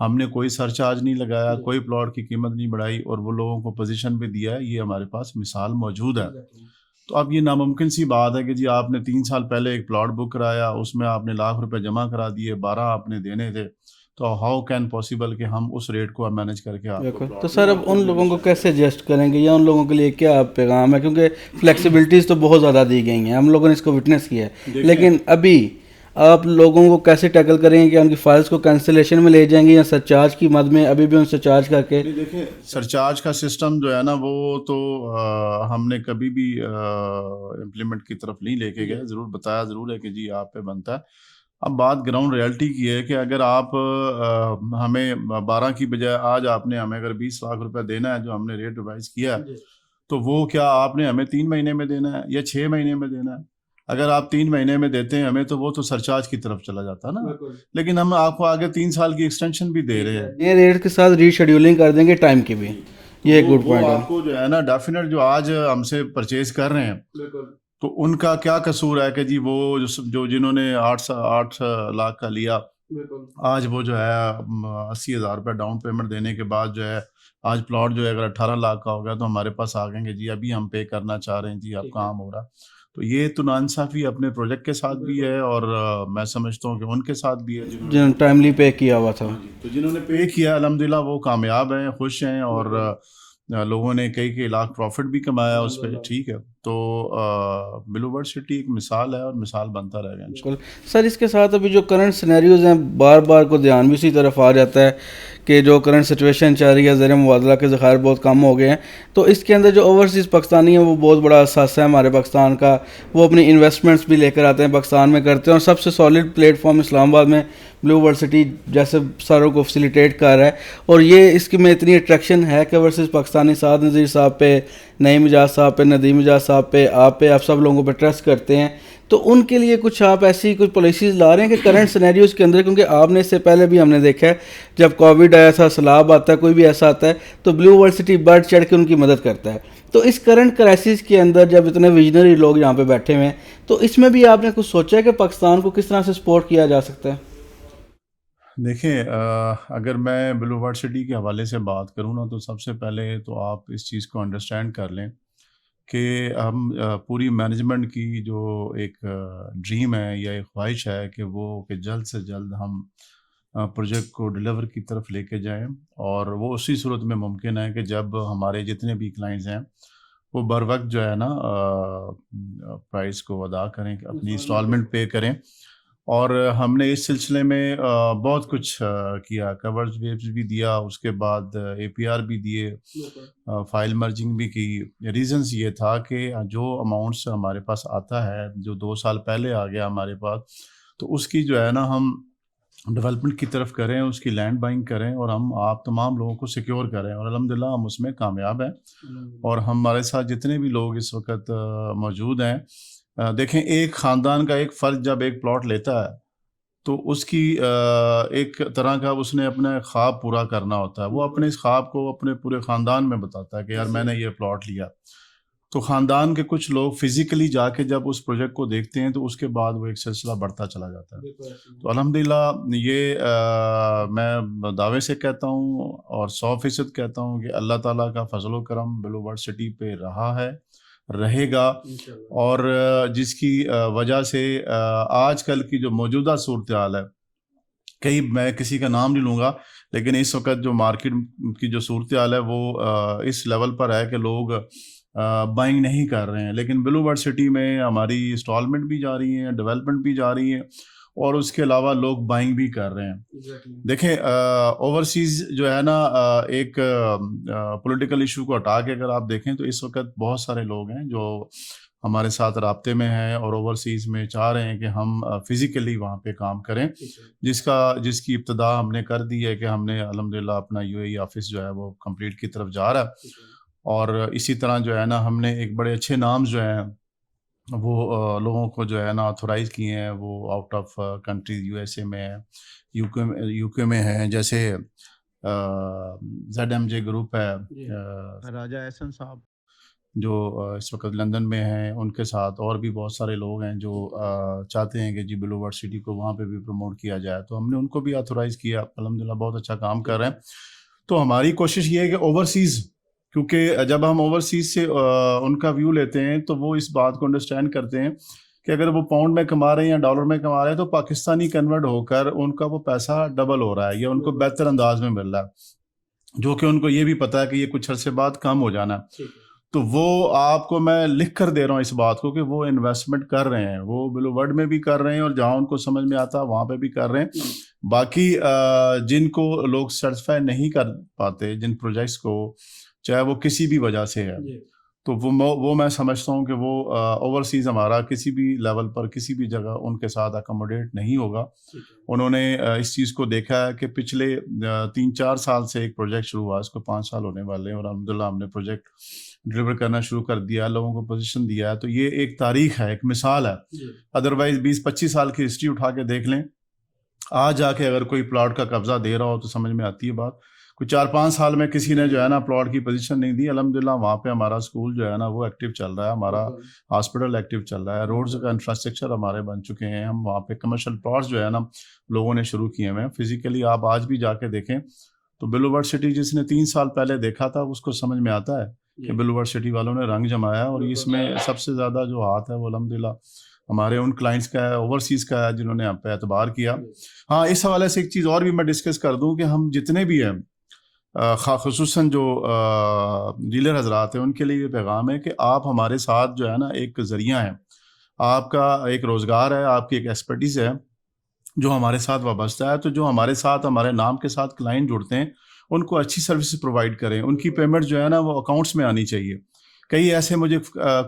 ہم نے کوئی سرچارج نہیں لگایا, کوئی پلاٹ کی قیمت نہیں بڑھائی, اور وہ لوگوں کو پوزیشن پہ دیا ہے. یہ ہمارے پاس مثال موجود ہے. تو اب یہ ناممکن سی بات ہے کہ جی آپ نے 3 سال پہلے ایک پلاٹ بک کرایا, اس میں آپ نے ₹1,00,000 جمع کرا دیے, 12 آپ نے دینے تھے, تو ہاؤ کین پاسبل کہ ہم اس ریٹ کو مینیج کر کے آپ کو بالکل. پلاٹ تو سر اب ان لوگوں کو کیسے ایڈجسٹ کریں گے, یا ان لوگوں کے لیے کیا پیغام ہے, کیونکہ فلیکسیبلٹیز تو بہت زیادہ دی گئی ہیں, ہم لوگوں نے اس کو وٹنس کیا ہے, لیکن ابھی آپ لوگوں کو کیسے ٹیکل کریں گے, کہ ان کی فائلز کو کینسلیشن میں لے جائیں گے, یا سرچارج کی مد میں ابھی بھی ان سے چارج کر کے؟ دیکھیں سرچارج کا سسٹم جو ہے نا وہ تو ہم نے کبھی بھی امپلیمنٹ کی طرف نہیں لے کے گئے, ضرور بتایا ضرور ہے کہ جی آپ پہ بنتا ہے. اب بات گراؤنڈ ریئلٹی کی ہے کہ اگر آپ ہمیں 12 کی بجائے آج آپ نے ہمیں اگر ₹20,00,000 دینا ہے جو ہم نے ریٹ ریوائز کیا ہے, تو وہ کیا آپ نے ہمیں 3 مہینے میں دینا ہے یا 6 مہینے میں دینا ہے؟ اگر آپ 3 مہینے میں دیتے ہیں ہمیں تو وہ تو سرچارج کی طرف چلا جاتا ہے نا, لیکن ہم آپ کو آگے 3 سال کی ایکسٹینشن بھی دے رہے ہیں. نئے ریٹ کے ساتھ ری شیڈیولنگ کر دیں گے ٹائم کی بھی, یہ ایک گڈ وہ پوائنٹ ہے. آپ کو جو ہے نا ڈیفینیٹ جو آج ہم سے پرچیز کر رہے ہیں, تو ان کا کیا قصور ہے کہ جی وہ جو جنہوں نے 8 لاکھ کا لیا, آج وہ جو ہے ₹80,000 ڈاؤن پیمنٹ دینے کے بعد جو ہے آج پلاٹ جو ہے اگر 18 لاکھ کا ہو گیا تو ہمارے پاس آ گئیں گے جی ابھی ہم پے کرنا چاہ رہے ہیں, جی اب کام ہو رہا. تو یہ تو ناانصافی اپنے پروجیکٹ کے ساتھ بھی ہے, اور میں سمجھتا ہوں کہ ان کے ساتھ بھی ہے جنہوں نے ٹائملی پے کیا ہوا تھا. تو جنہوں نے پے کیا الحمدللہ وہ کامیاب ہیں, خوش ہیں, اور لوگوں نے کئی لاکھ پروفٹ بھی کمایا اس پہ. ٹھیک ہے, تو بلو برڈ سٹی ایک مثال ہے اور مثال بنتا رہے گا انشاءاللہ. سر اس کے ساتھ ابھی جو کرنٹ سینیریوز ہیں, بار بار کو دھیان بھی اسی طرف آ جاتا ہے کہ جو کرنٹ سچویشن چل رہی ہے, زیر مبادلہ کے ذخائر بہت کم ہو گئے ہیں, تو اس کے اندر جو اوورسیز پاکستانی ہیں وہ بہت بڑا اثاثہ ہے ہمارے پاکستان کا. وہ اپنی انویسٹمنٹس بھی لے کر آتے ہیں پاکستان میں کرتے ہیں, اور سب سے سالڈ پلیٹ فارم اسلام آباد میں بلو ورلڈ سٹی جیسے ساروں کو فیسیلیٹیٹ کر رہا ہے. اور یہ اس کی میں اتنی اٹریکشن ہے کہ ورسز پاکستانی سعد نذیر صاحب پہ, نعیم اجاز صاحب پہ, ندیم اجاز صاحب پہ, آپ پہ, آپ سب لوگوں پہ ٹرسٹ کرتے ہیں. تو ان کے لیے کچھ آپ ایسی کچھ پالیسیز لا رہے ہیں کہ کرنٹ سینیریوز کے اندر, کیونکہ آپ نے اس سے پہلے بھی ہم نے دیکھا ہے جب کووڈ آیا تھا, سیلاب آتا ہے, کوئی بھی ایسا آتا ہے, تو بلو ورلڈ سٹی بڑھ چڑھ کے ان کی مدد کرتا ہے. تو اس کرنٹ کرائسس کے اندر جب اتنے ویژنری لوگ یہاں پہ بیٹھے ہوئے ہیں, تو اس میں بھی آپ نے کچھ سوچا ہے کہ پاکستان کو کس طرح سے سپورٹ کیا جا سکتا ہے؟ دیکھیں اگر میں بلو برڈ سٹی کے حوالے سے بات کروں نا, تو سب سے پہلے تو آپ اس چیز کو انڈرسٹینڈ کر لیں کہ ہم پوری مینجمنٹ کی جو ایک ڈریم ہے یا ایک خواہش ہے کہ وہ کہ جلد سے جلد ہم پروجیکٹ کو ڈیلیور کی طرف لے کے جائیں, اور وہ اسی صورت میں ممکن ہے کہ جب ہمارے جتنے بھی کلائنٹس ہیں وہ بر وقت جو ہے نا پرائز کو ادا کریں, اپنی انسٹالمنٹ پے کریں. اور ہم نے اس سلسلے میں بہت کچھ کیا, کورز ویوز بھی دیا, اس کے بعد APR بھی دیے, فائل مرجنگ بھی کی. ریزنس یہ تھا کہ جو اماؤنٹس ہمارے پاس آتا ہے جو 2 سال پہلے آ گیا ہمارے پاس, تو اس کی جو ہے نا ہم ڈیولپمنٹ کی طرف کریں, اس کی لینڈ بائنگ کریں, اور ہم آپ تمام لوگوں کو سیکیور کریں, اور الحمدللہ ہم اس میں کامیاب ہیں. اور ہمارے ساتھ جتنے بھی لوگ اس وقت موجود ہیں, دیکھیں ایک خاندان کا ایک فرد جب ایک پلاٹ لیتا ہے تو اس کی ایک طرح کا اس نے اپنا خواب پورا کرنا ہوتا ہے. وہ اپنے اس خواب کو اپنے پورے خاندان میں بتاتا ہے کہ یار میں نے یہ پلاٹ لیا. تو خاندان کے کچھ لوگ فزیکلی جا کے جب اس پروجیکٹ کو دیکھتے ہیں تو اس کے بعد وہ ایک سلسلہ بڑھتا چلا جاتا ہے. تو الحمدللہ یہ میں دعوے سے کہتا ہوں اور 100% کہتا ہوں کہ اللہ تعالیٰ کا فضل و کرم بلو برڈ سٹی پہ رہا ہے, رہے گا, اور جس کی وجہ سے آج کل کی جو موجودہ صورتحال ہے, میں کسی کا نام نہیں لوں گا, لیکن اس وقت جو مارکیٹ کی جو صورتحال ہے وہ اس لیول پر ہے کہ لوگ بائنگ نہیں کر رہے ہیں. لیکن بلو برڈ سٹی میں ہماری انسٹالمنٹ بھی جا رہی ہیں, ڈیولپمنٹ بھی جا رہی ہیں, اور اس کے علاوہ لوگ بائنگ بھی کر رہے ہیں. دیکھیں اوورسیز جو ہے نا ایک پولیٹیکل ایشو کو ہٹا کے اگر آپ دیکھیں تو اس وقت بہت سارے لوگ ہیں جو ہمارے ساتھ رابطے میں ہیں اور اوورسیز میں چاہ رہے ہیں کہ ہم فزیکلی وہاں پہ کام کریں, جس کی ابتدا ہم نے کر دی ہے کہ ہم نے الحمدللہ اپنا UAE آفس جو ہے وہ کمپلیٹ کی طرف جا رہا ہے. اور اسی طرح جو ہے نا ہم نے ایک بڑے اچھے نامز جو ہیں وہ لوگوں کو جو ہے نا آتھورائز کیے ہیں, وہ آؤٹ آف کنٹری USA میں ہے, UK میں ہے, جیسے ZMJ گروپ ہے, راجہ احسن صاحب, جو اس وقت لندن میں ہیں، ان کے ساتھ اور بھی بہت سارے لوگ ہیں جو چاہتے ہیں کہ جی بلو ورڈ سٹی کو وہاں پہ بھی پروموٹ کیا جائے، تو ہم نے ان کو بھی آتھورائز کیا، الحمدللہ بہت اچھا کام کر رہے ہیں. تو ہماری کوشش یہ ہے کہ اوورسیز، کیونکہ جب ہم اوورسیز سے ان کا ویو لیتے ہیں تو وہ اس بات کو انڈرسٹینڈ کرتے ہیں کہ اگر وہ پاؤنڈ میں کما رہے ہیں یا ڈالر میں کما رہے ہیں تو پاکستانی کنورٹ ہو کر ان کا وہ پیسہ ڈبل ہو رہا ہے یا ان کو بہتر انداز میں مل رہا ہے، جو کہ ان کو یہ بھی پتا ہے کہ یہ کچھ عرصے بعد کم ہو جانا ہے. تو وہ آپ کو میں لکھ کر دے رہا ہوں اس بات کو کہ وہ انویسٹمنٹ کر رہے ہیں، وہ بلو ورڈ میں بھی کر رہے ہیں اور جہاں ان کو سمجھ میں آتا ہے وہاں پہ بھی کر رہے ہیں. باقی جن کو لوگ سیٹسفائی نہیں کر پاتے جن پروجیکٹس کو، چاہے وہ کسی بھی وجہ سے ہے، تو وہ میں سمجھتا ہوں کہ وہ اوورسیز ہمارا کسی بھی لیول پر کسی بھی جگہ ان کے ساتھ اکوموڈیٹ نہیں ہوگا. انہوں نے اس چیز کو دیکھا ہے کہ پچھلے 3-4 سال سے ایک پروجیکٹ شروع ہوا، اس کو 5 سال ہونے والے ہیں اور الحمدللہ ہم نے پروجیکٹ ڈلیور کرنا شروع کر دیا، لوگوں کو پوزیشن دیا ہے. تو یہ ایک تاریخ ہے، ایک مثال ہے. ادروائز 20-25 سال کی ہسٹری اٹھا کے دیکھ لیں، آج جا کے اگر کوئی پلاٹ کا قبضہ دے رہا ہو تو سمجھ میں آتی ہے بات. کوئی 4-5 سال میں کسی نے جو ہے نا پلاٹ کی پوزیشن نہیں دی، الحمدللہ وہاں پہ ہمارا اسکول جو ہے نا وہ ایکٹیو چل رہا ہے، ہمارا ہاسپٹل ایکٹیو چل رہا ہے، روڈز کا انفراسٹرکچر ہمارے بن چکے ہیں. ہم وہاں پہ کمرشل پلاٹس جو ہے نا لوگوں نے شروع کیے ہوئے ہیں. فزیکلی آپ آج بھی جا کے دیکھیں تو بلو ورڈ سٹی جس نے 3 سال پہلے دیکھا تھا اس کو سمجھ میں آتا ہے کہ بلو ورڈ سٹی والوں نے رنگ جمایا، اور اس میں سب سے زیادہ جو ہاتھ ہے وہ الحمدللہ ہمارے ان کلائنٹس کا ہے، اوورسیز کا ہے، جنہوں نے ہم پہ اعتبار کیا. ہاں، اس حوالے سے ایک چیز اور بھی میں ڈسکس کر دوں کہ ہم جتنے بھی ہیں خصوصاً جو ڈیلر حضرات ہیں ان کے لیے یہ پیغام ہے کہ آپ ہمارے ساتھ جو ہے نا ایک ذریعہ ہیں، آپ کا ایک روزگار ہے، آپ کی ایک ایکسپرٹیز ہے جو ہمارے ساتھ وابستہ ہے. تو جو ہمارے ساتھ ہمارے نام کے ساتھ کلائنٹ جڑتے ہیں ان کو اچھی سروسز پرووائڈ کریں، ان کی پیمنٹ جو ہے نا وہ اکاؤنٹس میں آنی چاہیے. کئی ایسے مجھے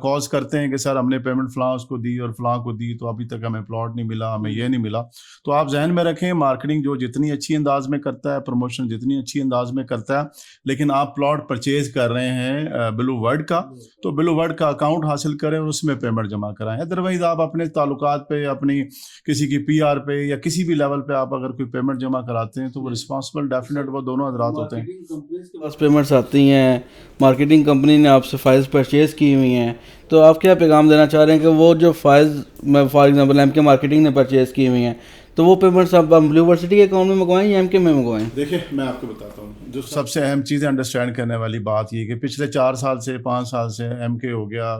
کالز کرتے ہیں کہ سر ہم نے پیمنٹ فلاں اس کو دی اور فلاں کو دی تو ابھی تک ہمیں پلاٹ نہیں ملا، ہمیں یہ نہیں ملا. تو آپ ذہن میں رکھیں، مارکیٹنگ جو جتنی اچھی انداز میں کرتا ہے، پروموشن جتنی اچھی انداز میں کرتا ہے، لیکن آپ پلاٹ پرچیز کر رہے ہیں بلو ورڈ کا تو بلو ورڈ کا اکاؤنٹ حاصل کریں اور اس میں پیمنٹ جمع کرائیں. ادروائز آپ اپنے تعلقات پہ، اپنی کسی کی پی آر پہ یا کسی بھی لیول پہ آپ اگر کوئی پیمنٹ جمع کراتے ہیں تو وہ رسپانسبل ڈیفینیٹ وہ دونوں حضرات ہوتے ہیں. پاس پیمنٹس آتی ہیں، مارکیٹنگ کمپنی نے آپ سے فائلز پرچیز کی ہوئی ہیں، تو آپ کیا پیغام دینا چاہ رہے ہیں کہ وہ جو فائلز میں فار ایگزامپل ایم کے مارکیٹنگ نے پرچیز کی ہوئی ہیں تو وہ پیمنٹس آپ بلو ورڈ سٹی کے اکاؤنٹ میں منگوائیں یا ایم کے میں منگوائیں؟ دیکھیں میں آپ کو بتاتا ہوں، جو سب سے اہم چیز انڈرسٹینڈ کرنے والی بات یہ کہ پچھلے 4 سال سے 5 سال سے ایم کے ہو گیا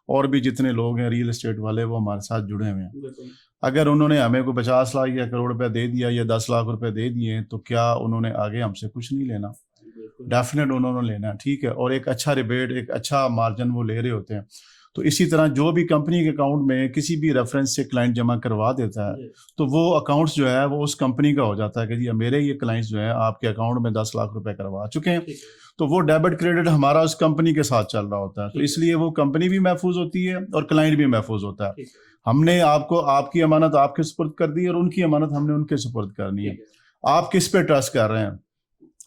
اور بھی جتنے لوگ ہیں ریئل اسٹیٹ والے وہ ہمارے ساتھ جڑے ہوئے ہیں. اگر انہوں نے ہمیں کوئی 50 لاکھ یا کروڑ روپے دے دیا یا 10 لاکھ روپے دے دیے تو کیا انہوں نے آگے ہم سے کچھ نہیں لینا؟ ڈیفینیٹ انہوں نے لینا ہے، ٹھیک ہے، اور ایک اچھا ریبیٹ، ایک اچھا مارجن وہ لے رہے ہوتے ہیں. تو اسی طرح جو بھی کمپنی کے اکاؤنٹ میں کسی بھی ریفرنس سے کلائنٹ جمع کروا دیتا ہے تو وہ اکاؤنٹس جو ہے وہ اس کمپنی کا ہو جاتا ہے کہ جی میرے یہ کلائنٹس جو ہیں آپ کے اکاؤنٹ میں 10 لاکھ روپے کروا چکے ہیں، تو وہ ڈیبٹ کریڈٹ ہمارا اس کمپنی کے ساتھ چل رہا ہوتا ہے. تو اس لیے وہ کمپنی بھی محفوظ ہوتی ہے اور کلائنٹ بھی محفوظ ہوتا ہے. ہم نے آپ کو آپ کی امانت آپ کے سپرد کر دی اور ان کی امانت ہم نے ان کے سپرد کرنی ہے. آپ کس پہ ٹرسٹ کر رہے ہیں؟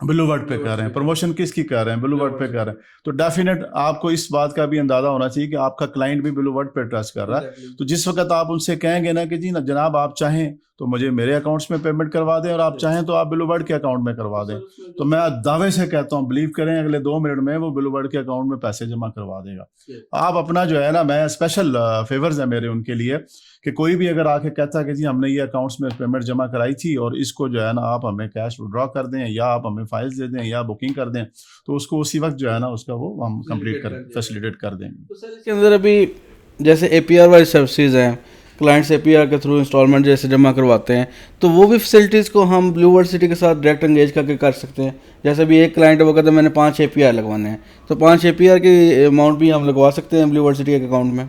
بلو ورڈ پہ کر رہے ہیں. پروموشن کس کی کر رہے ہیں؟ بلو ورڈ پہ کر رہے ہیں. تو ڈیفینیٹ آپ کو اس بات کا بھی اندازہ ہونا چاہیے کہ آپ کا کلائنٹ بھی بلو ورڈ پہ ٹرسٹ کر رہا ہے. تو جس وقت آپ ان سے کہیں گے نا کہ جی جناب آپ چاہیں تو مجھے میرے اکاؤنٹس میں پیمنٹ کروا دیں اور آپ چاہیں تو آپ بلو ورڈ کے اکاؤنٹ میں کروا دیں، تو میں دعوے سے کہتا ہوں بلیو کریں اگلے 2 منٹ میں وہ بلو ورڈ کے اکاؤنٹ میں پیسے جمع کروا دے گا. آپ اپنا جو ہے نا، میں اسپیشل فیورز ہیں میرے ان کے لیے کہ کوئی بھی اگر آ کے کہتا ہے کہ جی ہم نے یہ اکاؤنٹس میں پیمنٹ جمع کرائی تھی اور اس کو جو ہے نا آپ ہمیں کیش وڈرا کر دیں یا آپ ہمیں فائلز دے دیں یا بکنگ کر دیں، تو اس کو اسی وقت جو ہے نا اس کا وہ ہم کمپلیٹ فیسیلیٹیٹ کر دیں گے. تو سر اس کے اندر ابھی جیسے اے پی آر والی سروسز ہیں، کلائنٹس اے پی آر کے تھرو انسٹالمنٹ جیسے جمع کرواتے ہیں، تو وہ بھی فیسلٹیز کو ہم بلو ورڈ سٹی کے ساتھ ڈائریکٹ انگیج کر کے کر سکتے ہیں. جیسے بھی ایک کلائنٹ ہے وہ کہتا ہے میں نے 5 اے پی آر لگوانے ہیں، تو 5 اے پی آر کی اماؤنٹ بھی ہم لگوا سکتے ہیں بلو ورڈ سٹی کے اکاؤنٹ میں؟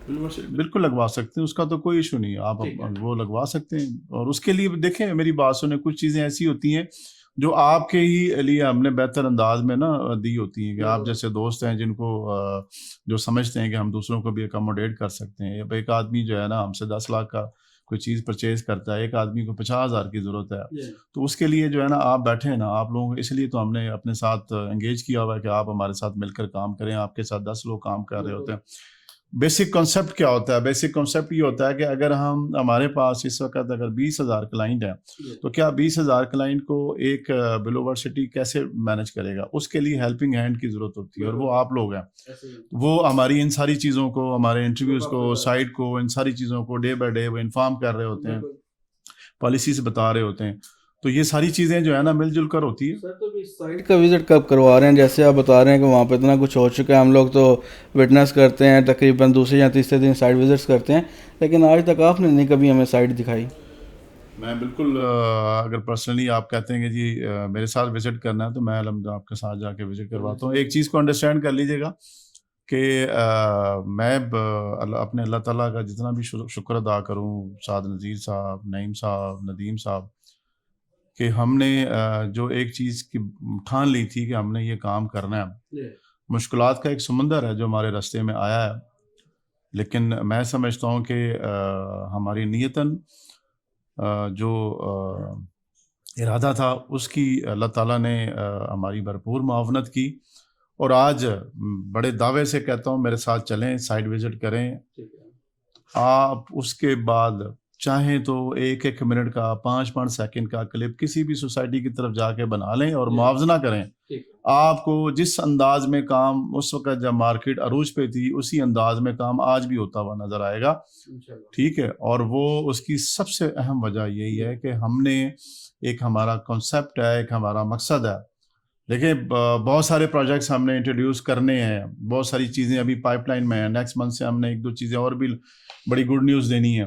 بالکل لگوا سکتے ہیں، اس کا تو کوئی ایشو نہیں ہے، آپ وہ لگوا سکتے ہیں. اور اس کے لیے دیکھیں میری بات سنیں، کچھ چیزیں ایسی ہوتی ہیں جو آپ کے ہی لیے ہم نے بہتر انداز میں نا دی ہوتی ہیں کہ آپ جیسے دوست ہیں جن کو جو سمجھتے ہیں کہ ہم دوسروں کو بھی اکاموڈیٹ کر سکتے ہیں. ایک آدمی جو ہے نا ہم سے 10 لاکھ کا کوئی چیز پرچیز کرتا ہے، ایک آدمی کو 50,000 کی ضرورت ہے، تو اس کے لیے جو ہے نا آپ بیٹھے نا آپ لوگوں، اس لیے تو ہم نے اپنے ساتھ انگیج کیا ہوا ہے کہ آپ ہمارے ساتھ مل کر کام کریں. آپ کے ساتھ 10 لوگ کام کر رہے ہوتے ہیں. بیسک کانسیپٹ کیا ہوتا ہے؟ بیسک کانسیپٹ یہ ہوتا ہے کہ اگر ہمارے پاس اس وقت اگر 20,000 کلائنٹ ہیں تو کیا 20,000 کلائنٹ کو ایک بلو ورسٹی کیسے مینج کرے گا؟ اس کے لیے ہیلپنگ ہینڈ کی ضرورت ہوتی ہے، اور وہ آپ لوگ ہیں. وہ ہماری ان ساری چیزوں کو، ہمارے انٹرویوز کو، سائٹ کو، ان ساری چیزوں کو ڈے بائی ڈے وہ انفارم کر رہے ہوتے ہیں، پالیسیز بتا رہے ہوتے ہیں. تو یہ ساری چیزیں جو ہے نا مل جل کر ہوتی ہے. سر تو بھی سائٹ کا وزٹ کب کروا رہے ہیں؟ جیسے آپ بتا رہے ہیں کہ وہاں پہ اتنا کچھ ہو چکا ہے، ہم لوگ تو وٹنس کرتے ہیں، تقریباً دوسرے یا تیسرے دن سائٹ وزٹس کرتے ہیں، لیکن آج تک آپ نے نہیں کبھی ہمیں سائٹ دکھائی. میں بالکل اگر پرسنلی آپ کہتے ہیں کہ جی میرے ساتھ وزٹ کرنا ہے تو میں الحمدللہ آپ کے ساتھ جا کے وزٹ کرواتا ہوں. ایک چیز کو انڈرسٹینڈ کر لیجیے گا کہ میں اپنے اللہ تعالیٰ کا جتنا بھی شکر ادا کروں، سعد نذیر صاحب، نعیم صاحب، ندیم صاحب، کہ ہم نے جو ایک چیز کی ٹھان لی تھی کہ ہم نے یہ کام کرنا ہے. مشکلات کا ایک سمندر ہے جو ہمارے راستے میں آیا ہے، لیکن میں سمجھتا ہوں کہ ہماری نیتاً جو ارادہ تھا اس کی اللہ تعالیٰ نے ہماری بھرپور معاونت کی. اور آج بڑے دعوے سے کہتا ہوں میرے ساتھ چلیں، سائٹ وزٹ کریں. آپ اس کے بعد چاہیں تو ایک ایک منٹ کا، 5 سیکنڈ کا کلپ کسی بھی سوسائٹی کی طرف جا کے بنا لیں اور موازنہ کریں. آپ کو جس انداز میں کام اس وقت جب مارکیٹ عروج پہ تھی اسی انداز میں کام آج بھی ہوتا ہوا نظر آئے گا. ٹھیک ہے. اور وہ اس کی سب سے اہم وجہ یہی ہے کہ ہم نے ایک ہمارا کانسیپٹ ہے، ایک ہمارا مقصد ہے. دیکھیں بہت سارے پروجیکٹس ہم نے انٹروڈیوس کرنے ہیں، بہت ساری چیزیں ابھی پائپ لائن میں ہیں. نیکسٹ منتھ سے ہم نے 1-2 چیزیں اور بھی بڑی گڈ نیوز دینی ہے.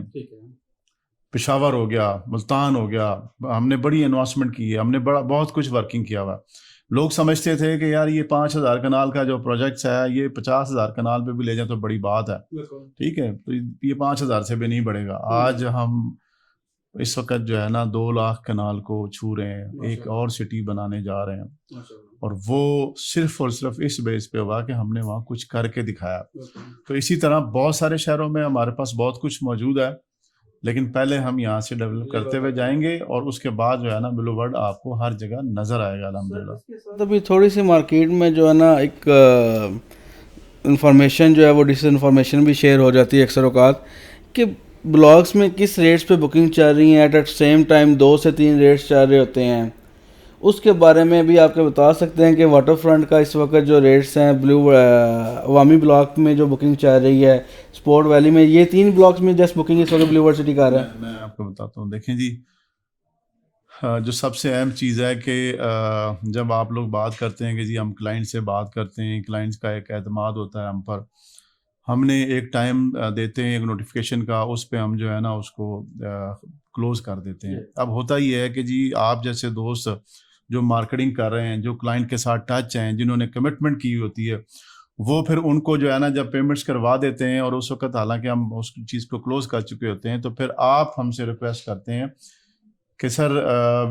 پشاور ہو گیا، ملتان ہو گیا، ہم نے بڑی انویسٹمنٹ کی ہے، ہم نے بہت کچھ ورکنگ کیا ہوا. لوگ سمجھتے تھے کہ یار یہ 5,000 کنال کا جو پروجیکٹس ہے یہ 50,000 کنال پہ بھی لے جائیں تو بڑی بات ہے. ٹھیک ہے. تو یہ 5,000 سے بھی نہیں بڑھے گا. آج ہم اس وقت جو ہے نا 2 لاکھ کنال کو چھو رہے ہیں، ایک اور سٹی بنانے جا رہے ہیں، اور وہ صرف اور صرف اس بیس پہ ہوا کہ ہم نے وہاں کچھ کر کے دکھایا. تو اسی طرح بہت سارے شہروں میں ہمارے پاس بہت کچھ موجود ہے، لیکن پہلے ہم یہاں سے ڈیولپ کرتے ہوئے جائیں گے، اور اس کے بعد جو ہے نا بلو ورڈ آپ کو ہر جگہ نظر آئے گا الحمدللہ. ابھی تھوڑی سی مارکیٹ میں جو ہے نا ایک انفارمیشن جو ہے وہ ڈس انفارمیشن بھی شیئر ہو جاتی ہے اکثر اوقات کہ بلاگس میں کس ریٹس پہ بکنگ چل رہی ہیں، ایٹ سیم ٹائم 2 سے 3 ریٹس چل رہے ہوتے ہیں. اس کے بارے میں بھی آپ کے بتا سکتے ہیں کہ واٹر فرنٹ کا اس وقت جو ریٹس ہیں، عوامی بلاک میں جو بکنگ چل رہی ہے، اسپورٹ ویلی میں، یہ 3 بلاکس میں جسٹ بکنگ اس وقت بلیو ورسٹی کا رہا ہے. میں آپ کو بتاتا ہوں. دیکھیں جی، جو سب سے اہم چیز ہے کہ جب آپ لوگ بات کرتے ہیں کہ جی ہم کلائنٹ سے بات کرتے ہیں، کلائنٹس کا ایک اعتماد ہوتا ہے ہم پر، ہم نے ایک ٹائم دیتے ہیں ایک نوٹیفیکیشن کا، اس پہ ہم جو ہے نا اس کو کلوز کر دیتے ہیں. اب ہوتا یہ ہے کہ جی آپ جیسے دوست جو مارکیٹنگ کر رہے ہیں، جو کلائنٹ کے ساتھ ٹچ ہیں، جنہوں نے کمٹمنٹ کی ہوتی ہے، وہ پھر ان کو جو ہے نا جب پیمنٹس کروا دیتے ہیں، اور اس وقت حالانکہ ہم اس چیز کو کلوز کر چکے ہوتے ہیں، تو پھر آپ ہم سے ریکویسٹ کرتے ہیں کہ سر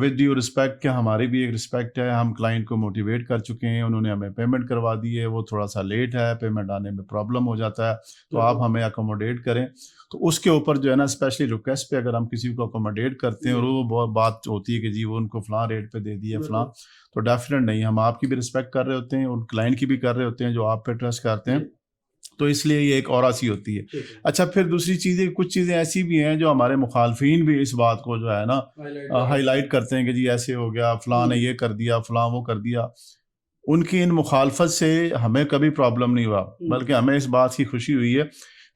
ود ڈیو رسپیکٹ، کہ ہماری بھی ایک رسپیکٹ ہے، ہم کلائنٹ کو موٹیویٹ کر چکے ہیں، انہوں نے ہمیں پیمنٹ کروا دی ہے، وہ تھوڑا سا لیٹ ہے، پیمنٹ آنے میں پرابلم ہو جاتا ہے، تو آپ ہمیں اکوموڈیٹ کریں. تو اس کے اوپر جو ہے نا اسپیشلی ریکویسٹ پہ اگر ہم کسی کو اکوموڈیٹ کرتے ہیں، اور وہ بہت بات ہوتی ہے کہ جی وہ ان کو فلاں ریٹ پہ دے دی ہے فلاں، تو ڈیفینیٹ نہیں، ہم آپ کی بھی رسپیکٹ کر رہے ہوتے ہیں، اور کلائنٹ کی بھی کر رہے ہوتے ہیں جو آپ پہ ٹرسٹ کرتے ہیں. تو اس لیے یہ ایک اور سی ہوتی ہے. اچھا، پھر دوسری چیزیں، کچھ چیزیں ایسی بھی ہیں جو ہمارے مخالفین بھی اس بات کو جو ہے نا ہائی لائٹ کرتے ہیں کہ جی ایسے ہو گیا، فلاں نے یہ کر دیا، فلاں وہ کر دیا. ان کی ان مخالفت سے ہمیں کبھی پرابلم نہیں ہوا، بلکہ ہمیں اس بات کی خوشی ہوئی ہے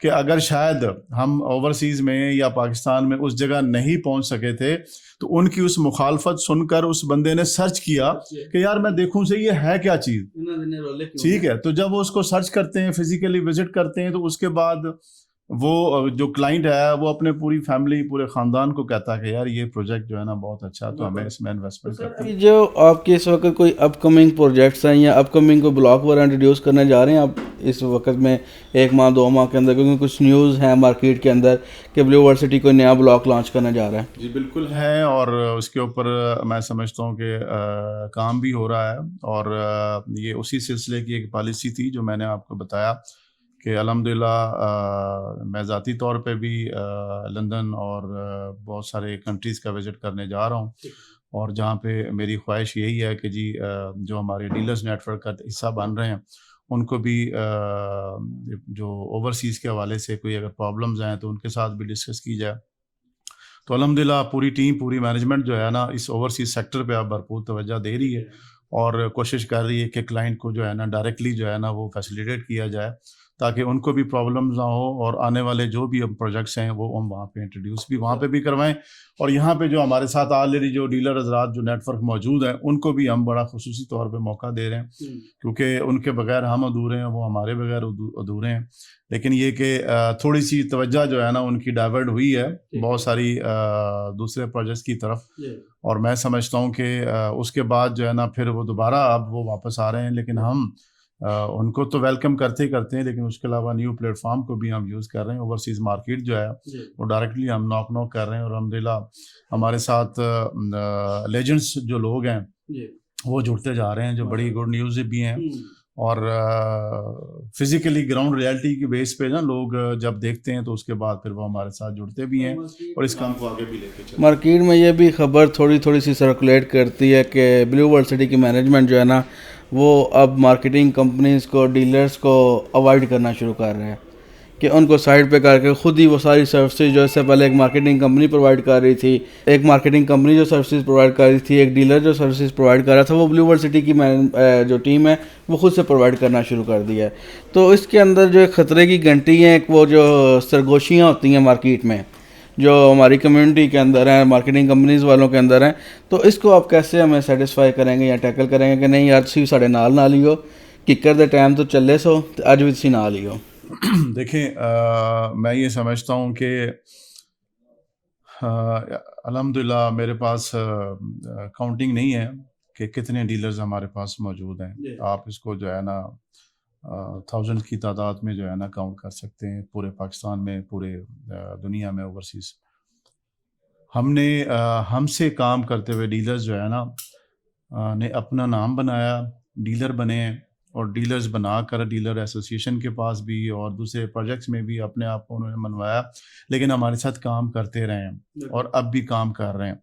کہ اگر شاید ہم اوورسیز میں یا پاکستان میں اس جگہ نہیں پہنچ سکے تھے، تو ان کی اس مخالفت سن کر اس بندے نے سرچ کیا کہ یار میں دیکھوں سے یہ ہے کیا چیز. ٹھیک ہے. تو جب وہ اس کو سرچ کرتے ہیں، فزیکلی وزٹ کرتے ہیں، تو اس کے بعد وہ جو کلائنٹ ہے وہ اپنے پوری فیملی، پورے خاندان کو کہتا ہے کہ یار یہ پروجیکٹ جو ہے نا بہت اچھا، تو ہمیں اس میں انویسٹمنٹ کرتے ہیں. جو آپ کے اس وقت کوئی اپ کمنگ پروجیکٹس ہیں یا اپ کمنگ کو بلاک وغیرہ انٹروڈیوس کرنے جا رہے ہیں آپ اس وقت میں 1 ماہ 2 ماہ کے اندر، کیونکہ کچھ نیوز ہیں مارکیٹ کے اندر کہ بلیو ورسٹی کوئی نیا بلاک لانچ کرنے جا رہا ہے؟ جی بالکل ہے، اور اس کے اوپر میں سمجھتا ہوں کہ کام بھی ہو رہا ہے، اور یہ اسی سلسلے کی ایک پالیسی تھی جو میں نے آپ کو بتایا کہ الحمدللہ میں ذاتی طور پہ بھی لندن اور بہت سارے کنٹریز کا وزٹ کرنے جا رہا ہوں، اور جہاں پہ میری خواہش یہی ہے کہ جی جو ہمارے ڈیلرز نیٹ ورک کا حصہ بن رہے ہیں ان کو بھی جو اوورسیز کے حوالے سے کوئی اگر پرابلمز ہیں تو ان کے ساتھ بھی ڈسکس کی جائے. تو الحمدللہ پوری ٹیم پوری مینجمنٹ جو ہے نا اس اوورسیز سیکٹر پہ اب بھرپور توجہ دے رہی ہے اور کوشش کر رہی ہے کہ کلائنٹ کو جو ہے نا ڈائریکٹلی جو ہے نا وہ فیسیلیٹیٹ کیا جائے تاکہ ان کو بھی پرابلمز نہ ہو اور آنے والے جو بھی پروجیکٹس ہیں وہ ہم وہاں پہ انٹروڈیوس بھی وہاں پہ بھی کروائیں. اور یہاں پہ جو ہمارے ساتھ آلریڈی جو ڈیلر حضرات جو نیٹ ورک موجود ہیں ان کو بھی ہم بڑا خصوصی طور پہ موقع دے رہے ہیں کیونکہ ان کے بغیر ہم ادھورے ہیں, وہ ہمارے بغیر ادھورے ہیں. لیکن یہ کہ تھوڑی سی توجہ جو ہے نا ان کی ڈائیورٹ ہوئی ہے بہت ساری دوسرے پروجیکٹس کی طرف, اور میں سمجھتا ہوں کہ اس کے بعد جو ہے نا پھر وہ دوبارہ اب وہ واپس آ رہے ہیں. لیکن ہم ان کو تو ویلکم کرتے ہی کرتے ہیں, لیکن اس کے علاوہ نیو پلیٹ فارم کو بھی ہم یوز کر رہے ہیں. اوورسیز مارکیٹ جو ہے وہ ڈائریکٹلی ہم ناک کر رہے ہیں, اور الحمدللہ ہمارے ساتھ لیجنڈس جو لوگ ہیں وہ جڑتے جا رہے ہیں, جو بڑی گڈ نیوز بھی ہیں. اور فزیکلی گراؤنڈ ریالٹی کی بیس پہ نا لوگ جب دیکھتے ہیں تو اس کے بعد پھر وہ ہمارے ساتھ جڑتے بھی ہیں اور اس کام کو آگے بھی لے کے چلتے ہیں. مارکیٹ میں یہ بھی خبر تھوڑی سی سرکولیٹ کرتی ہے کہ بلیو ورلڈ سٹی کی مینجمنٹ جو ہے نا وہ اب مارکیٹنگ کمپنیز کو ڈیلرز کو اوائڈ کرنا شروع کر رہے ہیں, کہ ان کو سائڈ پہ کر کے خود ہی وہ ساری سروسز جو اس سے پہلے ایک مارکیٹنگ کمپنی پرووائڈ کر رہی تھی, ایک مارکیٹنگ کمپنی جو سروسز پرووائڈ کر رہی تھی, ایک ڈیلر جو سروسز پرووائڈ کر رہا تھا, وہ بلیو ورلڈ سٹی کی جو ٹیم ہے وہ خود سے پرووائڈ کرنا شروع کر دیا ہے. تو اس کے اندر جو ایک خطرے کی گھنٹی ہیں, ایک وہ جو سرگوشیاں ہوتی ہیں مارکیٹ میں جو ہماری کمیونٹی کے اندر ہیں, مارکیٹنگ کمپنیز والوں کے اندر ہیں, تو اس کو آپ کیسے ہمیں سیٹسفائی کریں گے یا ٹیکل کریں گے کہ نہیں یار تسی ساڑے نال نہ لیو ککر دے ٹائم تو چلے سو اج بھی تسی نہ لیو. دیکھیں میں یہ سمجھتا ہوں کہ الحمدللہ میرے پاس کاؤنٹنگ نہیں ہے کہ کتنے ڈیلرز ہمارے پاس موجود ہیں. آپ اس کو جو ہے نا تھاؤزنڈ کی تعداد میں جو ہے نا کاؤنٹ کر سکتے ہیں پورے پاکستان میں, پورے دنیا میں اوورسیز. ہم سے کام کرتے ہوئے ڈیلرز جو ہے نا نے اپنا نام بنایا, ڈیلر بنے, اور ڈیلرز بنا کر ڈیلر ایسوسیشن کے پاس بھی اور دوسرے پروجیکٹس میں بھی اپنے آپ کو انہوں نے منوایا, لیکن ہمارے ساتھ کام کرتے رہے ہیں اور اب بھی کام کر رہے ہیں.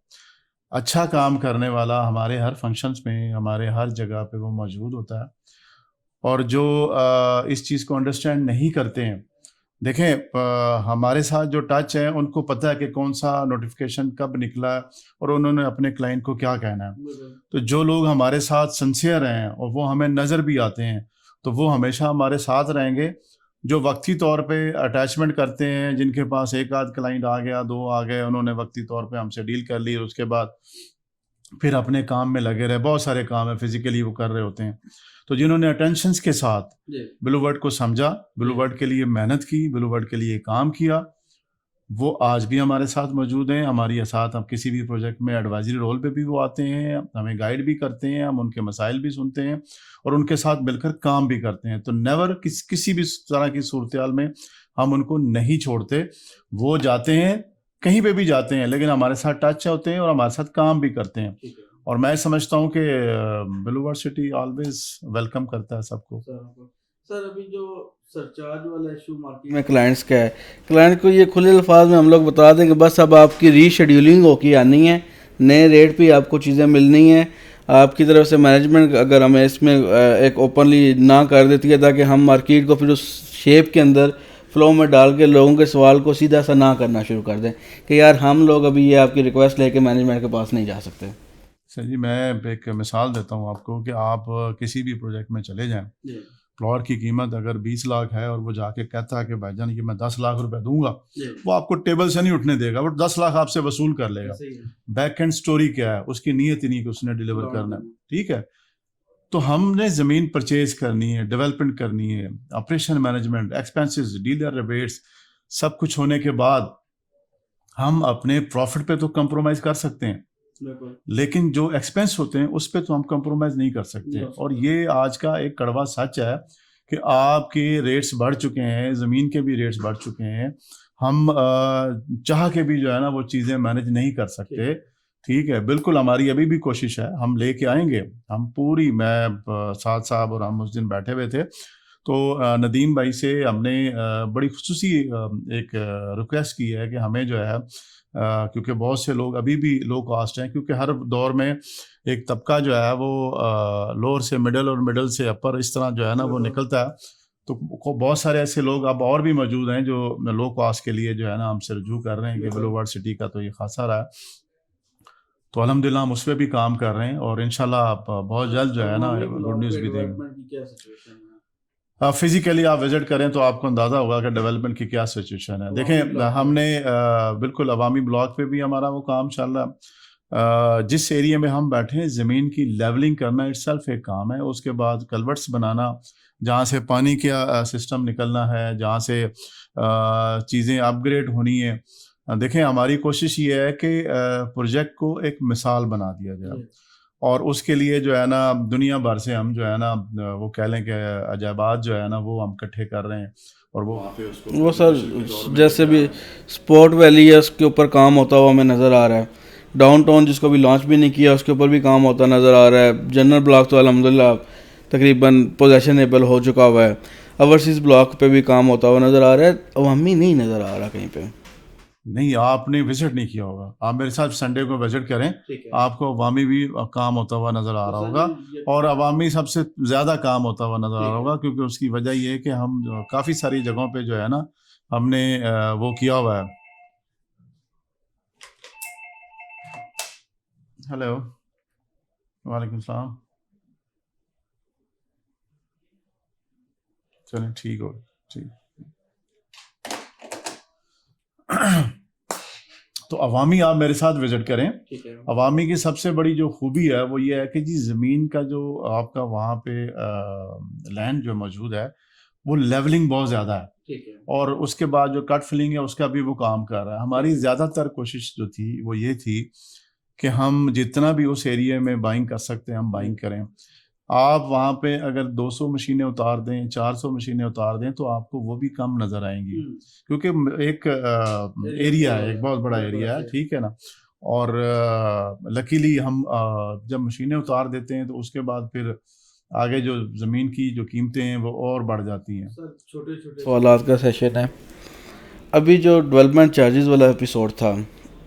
اچھا کام کرنے والا ہمارے ہر فنکشنز میں, ہمارے ہر جگہ پہ وہ موجود ہوتا ہے. اور جو اس چیز کو انڈرسٹینڈ نہیں کرتے ہیں, دیکھیں ہمارے ساتھ جو ٹچ ہیں ان کو پتہ ہے کہ کون سا نوٹیفیکیشن کب نکلا ہے اور انہوں نے اپنے کلائنٹ کو کیا کہنا ہے. تو جو لوگ ہمارے ساتھ سنسیئر ہیں اور وہ ہمیں نظر بھی آتے ہیں تو وہ ہمیشہ ہمارے ساتھ رہیں گے. جو وقتی طور پہ اٹیچمنٹ کرتے ہیں, جن کے پاس ایک آدھ کلائنٹ آ گیا, دو آ گئے, انہوں نے وقتی طور پہ ہم سے ڈیل کر لی اور اس کے بعد پھر اپنے کام میں لگے رہے. بہت سارے کام ہیں فزیکلی وہ کر رہے ہوتے ہیں. تو جنہوں نے اٹینشنس کے ساتھ بلیو ورلڈ کو سمجھا, بلیو ورلڈ کے لیے محنت کی, بلیو ورلڈ کے لیے کام کیا, وہ آج بھی ہمارے ساتھ موجود ہیں. ہماری ساتھ ہم کسی بھی پروجیکٹ میں ایڈوائزری رول پہ بھی وہ آتے ہیں, ہمیں گائیڈ بھی کرتے ہیں, ہم ان کے مسائل بھی سنتے ہیں اور ان کے ساتھ مل کر کام بھی کرتے ہیں. تو نیور کسی بھی طرح کی صورتحال میں ہم ان کو نہیں چھوڑتے. وہ جاتے ہیں کہیں پہ بھی جاتے ہیں لیکن ہمارے ساتھ ٹچ ہوتے ہیں اور ہمارے ساتھ کام بھی کرتے ہیں. اور میں سمجھتا ہوں کہ blue world city always welcome کرتا ہے سب کو. سر ابھی جو سرچارج والا ایشو مارکیٹ میں کلائنٹس کا ہے, کلائنٹ کو یہ کھلے الفاظ میں ہم لوگ بتا دیں کہ بس اب آپ کی ری شیڈیولنگ ہو کے آنی ہے, نئے ریٹ پہ آپ کو چیزیں ملنی ہیں. آپ کی طرف سے مینجمنٹ اگر ہمیں اس میں ایک اوپنلی نہ کر دیتی ہے تاکہ ہم مارکیٹ کو پھر اس شیپ کے اندر فلو میں ڈال کے لوگوں کے سوال کو سیدھا سا نہ کرنا شروع کر دیں کہ یار ہم لوگ ابھی یہ آپ کی ریکویسٹ لے کے مینجمنٹ کے پاس نہیں جا سکتے. سر جی میں ایک مثال دیتا ہوں آپ کو کہ آپ کسی بھی پروجیکٹ میں چلے جائیں, پلاٹ کی قیمت اگر 20 لاکھ ہے اور وہ جا کے کہتا ہے کہ بھائی جان یہ میں 10 لاکھ روپے دوں گا, وہ آپ کو ٹیبل سے نہیں اٹھنے دے گا, وہ 10 لاکھ آپ سے وصول کر لے گا. بیک اینڈ سٹوری کیا ہے, اس کی نیت ہی نہیں کہ اس نے ڈیلیور کرنا ہے. ٹھیک ہے, تو ہم نے زمین پرچیز کرنی ہے, ڈیولپمنٹ کرنی ہے, operation management, expenses, dealer rebates, سب کچھ ہونے کے بعد ہم اپنے پروفٹ پہ تو کمپرومائز کر سکتے ہیں, لیکن جو ایکسپینس ہوتے ہیں اس پہ تو ہم کمپرومائز نہیں کر سکتے. اور یہ آج کا ایک کڑوا سچ ہے کہ آپ کے ریٹس بڑھ چکے ہیں, زمین کے بھی ریٹس بڑھ چکے ہیں. ہم چاہ کے بھی جو ہے نا وہ چیزیں مینیج نہیں کر سکتے. ٹھیک ہے, بالکل ہماری ابھی بھی کوشش ہے, ہم لے کے آئیں گے. ہم پوری, میں سعد صاحب اور ہم اس دن بیٹھے ہوئے تھے تو ندیم بھائی سے ہم نے بڑی خصوصی ایک ریکویسٹ کی ہے کہ ہمیں جو ہے کیونکہ بہت سے لوگ ابھی بھی لو کاسٹ ہیں، کیونکہ ہر دور میں ایک طبقہ جو ہے وہ لوور سے مڈل اور مڈل سے اپر اس طرح جو ہے نا وہ نکلتا ہے. تو بہت سارے ایسے لوگ اب اور بھی موجود ہیں جو لو کاسٹ کے لیے جو ہے نا ہم سے رجوع کر رہے ہیں کہ بلو ورلڈ سٹی کا تو یہ خاصا رہا ہے. تو الحمدللہ ہم اس پہ بھی کام کر رہے ہیں اور انشاءاللہ آپ بہت جلد جو ہے نا گڈ نیوز بھی دیں گے. فزیکلی آپ وزٹ کریں تو آپ کو اندازہ ہوگا کہ ڈیولپمنٹ کی کیا سچویشن ہے. دیکھیں ہم نے بالکل عوامی بلاک پہ بھی ہمارا وہ کام چل رہا ہے. جس ایریا میں ہم بیٹھے ہیں زمین کی لیولنگ کرنا اٹ سیلف ایک کام ہے. اس کے بعد کلورٹس بنانا جہاں سے پانی کا سسٹم نکلنا ہے، جہاں سے چیزیں اپ گریڈ ہونی ہے. دیکھیں ہماری کوشش یہ ہے کہ پروجیکٹ کو ایک مثال بنا دیا جائے اور اس کے لیے جو ہے نا دنیا بھر سے ہم جو ہے نا وہ کہہ لیں کہ عجائبات جو ہے نا وہ ہم اکٹھے کر رہے ہیں اور وہ وہاں پہ اس کو وہ سر جیسے بھی اسپورٹ ویلی ہے اس کے اوپر کام ہوتا ہوا ہمیں نظر آ رہا ہے. ڈاؤن ٹاؤن جس کو بھی لانچ بھی نہیں کیا اس کے اوپر بھی کام ہوتا نظر آ رہا ہے. جنرل بلاک تو الحمدللہ تقریباً پوزیشنیبل ہو چکا ہوا ہے. اوورسیز بلاک پہ بھی کام ہوتا ہوا نظر آ رہا ہے. عوامی نہیں نظر آ رہا کہیں پہ. نہیں آپ نے وزٹ نہیں کیا ہوگا. آپ میرے ساتھ سنڈے کو وزٹ کریں، آپ کو عوامی بھی کام ہوتا ہوا نظر آ رہا ہوگا اور عوامی سب سے زیادہ کام ہوتا ہوا نظر آ رہا ہوگا، کیونکہ اس کی وجہ یہ ہے کہ ہم کافی ساری جگہوں پہ جو ہے نا ہم نے وہ کیا ہوا ہے. ہیلو وعلیکم السلام. چلیں ٹھیک ہو ٹھیک. تو عوامی آپ میرے ساتھ وزٹ کریں. عوامی کی سب سے بڑی جو خوبی ہے وہ یہ ہے کہ جی زمین کا جو آپ کا وہاں پہ لینڈ جو موجود ہے وہ لیولنگ بہت زیادہ ہے اور اس کے بعد جو کٹ فلنگ ہے اس کا بھی وہ کام کر رہا ہے. ہماری زیادہ تر کوشش جو تھی وہ یہ تھی کہ ہم جتنا بھی اس ایریے میں بائنگ کر سکتے ہیں ہم بائنگ کریں. آپ وہاں پہ اگر 200 مشینیں اتار دیں 400 مشینیں اتار دیں تو آپ کو وہ بھی کم نظر آئیں گی، کیونکہ ایک ایریا ہے، ایک بہت بڑا ایریا ہے، ٹھیک ہے نا. اور لکیلی ہم جب مشینیں اتار دیتے ہیں تو اس کے بعد پھر آگے جو زمین کی جو قیمتیں ہیں وہ اور بڑھ جاتی ہیں. چھوٹے چھوٹے سوالات کا سیشن ہے. ابھی جو ڈیولپمنٹ چارجز والا ایپیسوڈ تھا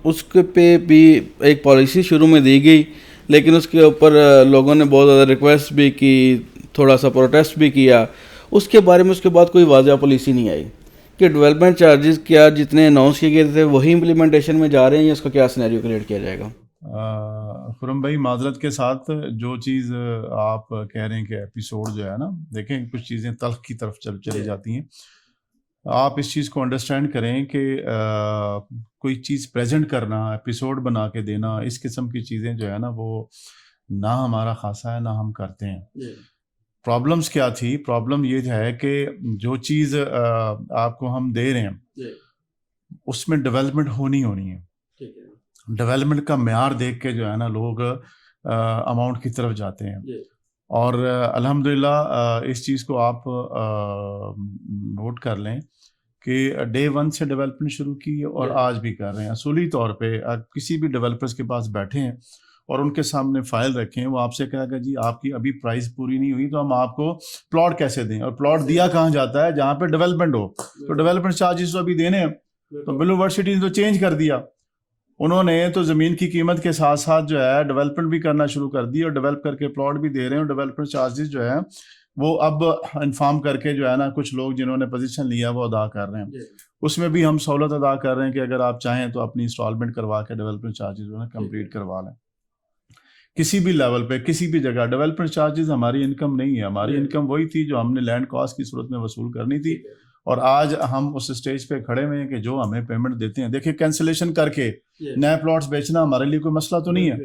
اس کے پہ بھی ایک پالیسی شروع میں دی گئی، لیکن اس کے اوپر لوگوں نے بہت زیادہ ریکویسٹ بھی کی، تھوڑا سا پروٹیسٹ بھی کیا. اس کے بارے میں اس کے بعد کوئی واضح پالیسی نہیں آئی کہ ڈیولپمنٹ چارجز کیا جتنے اناؤنس کیے گئے تھے وہی امپلیمنٹیشن میں جا رہے ہیں یا اس کا کیا سینیریو کریٹ کیا جائے گا؟ خرم بھائی معذرت کے ساتھ جو چیز آپ کہہ رہے ہیں کہ ایپیسوڈ جو ہے نا، دیکھیں کچھ چیزیں تلخ کی طرف چلی جاتی ہیں. آپ اس چیز کو انڈرسٹینڈ کریں کہ کوئی چیز پریزنٹ کرنا، ایپیسوڈ بنا کے دینا، اس قسم کی چیزیں جو ہے نا وہ نہ ہمارا خاصا ہے نہ ہم کرتے ہیں. پرابلمس کیا تھی؟ پرابلم یہ ہے کہ جو چیز آپ کو ہم دے رہے ہیں اس میں ڈیولپمنٹ ہونی ہے. ڈیولپمنٹ کا معیار دیکھ کے جو ہے نا لوگ اماؤنٹ کی طرف جاتے ہیں. اور الحمدللہ اس چیز کو آپ نوٹ کر لیں کہ ڈے 1 سے ڈیولپمنٹ شروع کی اور آج بھی کر رہے ہیں. اصولی طور پہ کسی بھی ڈیولپرز کے پاس بیٹھے ہیں اور ان کے سامنے فائل رکھیں، وہ آپ سے کہا کہ جی آپ کی ابھی پرائز پوری نہیں ہوئی تو ہم آپ کو پلاٹ کیسے دیں، اور پلاٹ دیا کہاں جاتا ہے؟ جہاں پہ ڈیولپمنٹ ہو. تو ڈیولپمنٹ چارجز تو ابھی دینے ہیں. تو بلو ورلڈ سٹی نے تو چینج کر دیا. انہوں نے تو زمین کی قیمت کے ساتھ ساتھ جو ہے ڈیولپمنٹ بھی کرنا شروع کر دی اور ڈیولپ کر کے پلاٹ بھی دے رہے ہیں. اور ڈیولپمنٹ چارجز جو ہے وہ اب انفارم کر کے جو ہے نا کچھ لوگ جنہوں نے پوزیشن لیا وہ ادا کر رہے ہیں. اس میں بھی ہم سہولت ادا کر رہے ہیں کہ اگر آپ چاہیں تو اپنی انسٹالمنٹ کروا کے ڈیولپمنٹ چارجز جو ہے کمپلیٹ کروا لیں. کسی بھی لیول پہ کسی بھی جگہ ڈیولپمنٹ چارجز ہماری انکم نہیں ہے. ہماری انکم وہی تھی جو ہم نے لینڈ کاسٹ کی صورت میں وصول کرنی تھی. اور آج ہم اس اسٹیج پہ کھڑے ہوئے ہیں کہ جو ہمیں پیمنٹ دیتے ہیں، دیکھیں کینسلیشن کر کے نئے پلاٹس بیچنا ہمارے لیے کوئی مسئلہ تو نہیں ہے،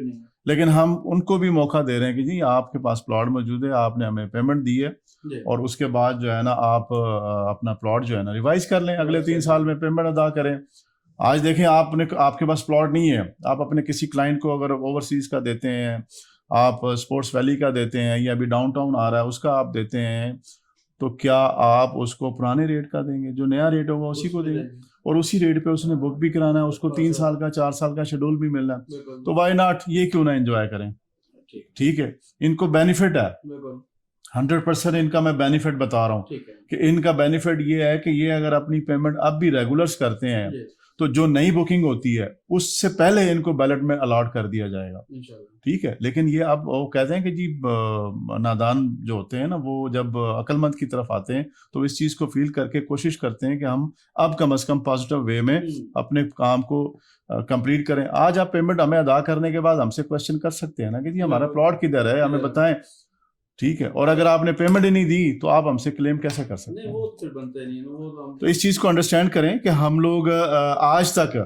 لیکن ہم ان کو بھی موقع دے رہے ہیں کہ جی آپ کے پاس پلاٹ موجود ہے، آپ نے ہمیں پیمنٹ دی ہے اور اس کے بعد جو ہے نا آپ اپنا پلاٹ جو ہے نا ریوائز کر لیں، اگلے 3 سال میں پیمنٹ ادا کریں. آج دیکھیں آپ کے پاس پلاٹ نہیں ہے، آپ اپنے کسی کلائنٹ کو اگر اوورسیز کا دیتے ہیں، آپ اسپورٹس ویلی کا دیتے ہیں یا ابھی ڈاؤن ٹاؤن آ رہا ہے اس کا آپ دیتے ہیں، تو کیا آپ اس کو پرانے ریٹ کا دیں گے؟ جو نیا ریٹ ہوگا اسی کو دیں گے اور اسی ریٹ پہ اس نے بک بھی کرانا ہے، اس کو 3 سال کا 4 سال کا شیڈول بھی ملنا ہے. تو وائی ناٹ، یہ کیوں نہ انجوائے کریں؟ ٹھیک ہے، ان کو بینیفٹ ہے 100%. ان کا میں بینیفٹ بتا رہا ہوں کہ ان کا بینیفٹ یہ ہے کہ یہ اگر اپنی پیمنٹ اب بھی ریگولرز کرتے ہیں تو جو نئی بکنگ ہوتی ہے اس سے پہلے ان کو بیلٹ میں الاٹ کر دیا جائے گا, ٹھیک ہے. لیکن یہ اب وہ کہتے ہیں کہ جی نادان جو ہوتے ہیں نا وہ جب عقل مند کی طرف آتے ہیں تو اس چیز کو فیل کر کے کوشش کرتے ہیں کہ ہم اب کم از کم پازیٹیو وے میں اپنے کام کو کمپلیٹ کریں. آج آپ پیمنٹ ہمیں ادا کرنے کے بعد ہم سے کوشچن کر سکتے ہیں نا کہ جی ہمارا پلاٹ کدھر ہے, ہمیں بتائیں, ٹھیک ہے. اور اگر آپ نے پیمنٹ ہی نہیں دی تو آپ ہم سے کلیم کیسے کر سکتے ہیں؟ تو اس چیز کو انڈرسٹینڈ کریں کہ ہم لوگ آج تک